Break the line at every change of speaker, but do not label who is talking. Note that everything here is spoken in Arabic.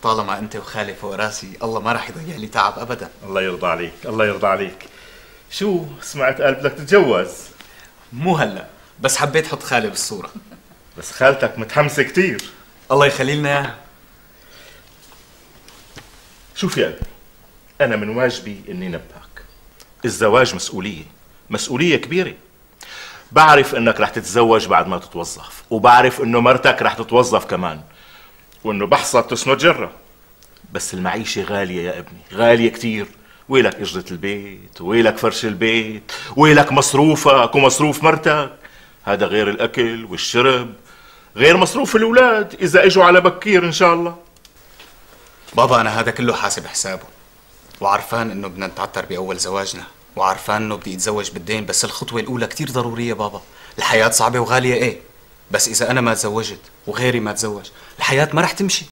طالما انت وخالي فوق راسي الله ما راح يضيع لي تعب ابدا.
الله يرضى عليك، الله يرضى عليك. شو سمعت قال بدك تتجوز؟
مو هلا، بس حبيت احط خالي بالصورة.
بس خالتك متحمسة كتير.
الله يخلي لنا اياها.
شوف يا ابني، أنا من واجبي إني نبهك. الزواج مسؤولية، مسؤولية كبيرة. بعرف إنك رح تتزوج بعد ما تتوظف، وبعرف إنه مرتك رح تتوظف كمان، وإنه بحصك تسند جرة. بس المعيشة غالية يا ابني، غالية كتير. ويلك إجرة البيت، ويلك فرش البيت، ويلك مصروفك ومصروف مرتك. هذا غير الأكل والشرب، غير مصروف الأولاد إذا إجوا على بكير إن شاء الله.
بابا أنا هذا كله حاسب حسابه، وعرفان إنه بدنا نتعتر بأول زواجنا، وعرفان إنه بدي أتزوج بالدين، بس الخطوة الأولى كتير ضرورية بابا. الحياة صعبة وغالية إيه، بس إذا أنا ما تزوجت وغيري ما تزوج الحياة ما رح تمشي.